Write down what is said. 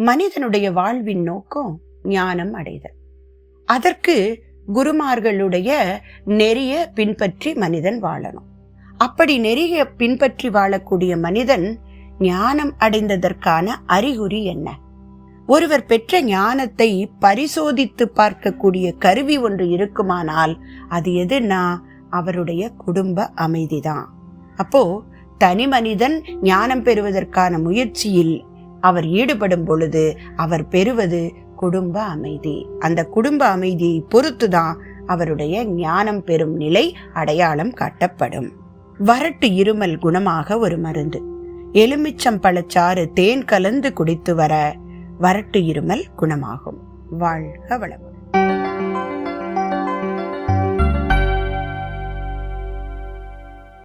மனிதனுடைய வாழ்வின் நோக்கம் ஞானம் அடைதல். அதற்கு குருமார்களுடைய நெறிய பின்பற்றி மனிதன் வாழணும். அப்படி நெறிய பின்பற்றி வாழக்கூடிய மனிதன் ஞானம் அடைந்ததற்கான அறிகுறி என்ன? ஒருவர் பெற்ற ஞானத்தை பரிசோதித்து பார்க்கக்கூடிய கருவி ஒன்று இருக்குமானால் அது எதுனா அவருடைய குடும்ப அமைதிதான். அப்போ தனி மனிதன் ஞானம் பெறுவதற்கான முயற்சியில் அவர் ஈடுபடும் பொழுது அவர் பெறுவது குடும்ப அமைதி. அந்த குடும்ப அமைதியை பொறுத்துதான் அவருடைய ஞானம் பெறும் நிலை அடையாளம் காட்டப்படும். வறட்டு இருமல் குணமாக ஒரு மருந்து. எலுமிச்சம் பழச்சாறு தேன் கலந்து குடித்து வர வறட்டு இருமல் குணமாகும். வாழ்க வளம்.